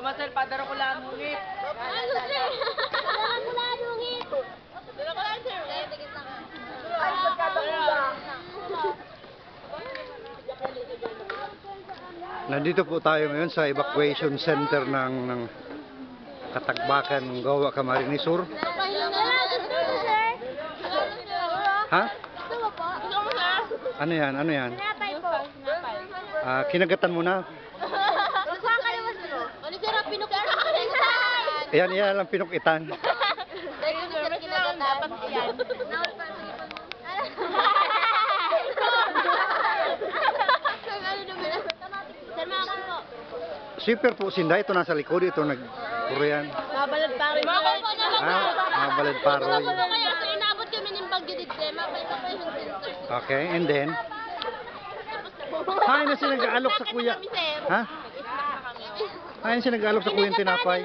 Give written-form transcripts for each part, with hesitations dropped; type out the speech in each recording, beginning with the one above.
Tumasel, padara ko lang ngit. Ano, sir? Padara ko lang ngit. Padara ko lang, sir. Ay, tigit na ka. Ay, pagkatakuda. Nandito po tayo ngayon sa evacuation center ng Katagbakan, Gawa, Camarines Sur. Ha? Ano yan? Ano yan? Sinapay po. Kinagatan mo na. Magkuha ka naman sir. Ano sir, pinukitan. Yan lang pinukitan. Dahil ko sir, kinagatan. Dapat yan. Sir, makakan po. Super po, Sinda. Ito nasa likod. Ito nagpuro yan. Mabalad pa rin. Mabalad paroy. Kaya sir, inabot kami ng pagdididse. Mabay pa yung sir. Okay, and then? Hain na siya nag-aalok sa kuya. Ha? Hain siya nag-aalok sa kuyang tinapay.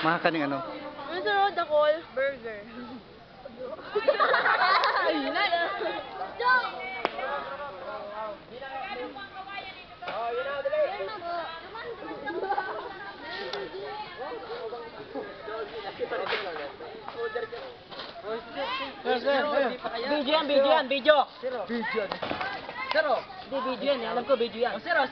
Makakaning ano? Ano sir, the call? Burger. Ayun na. Video yan, video yan, video. Video. Zero. Hindi, video yan. Alam ko, video yan. Zero.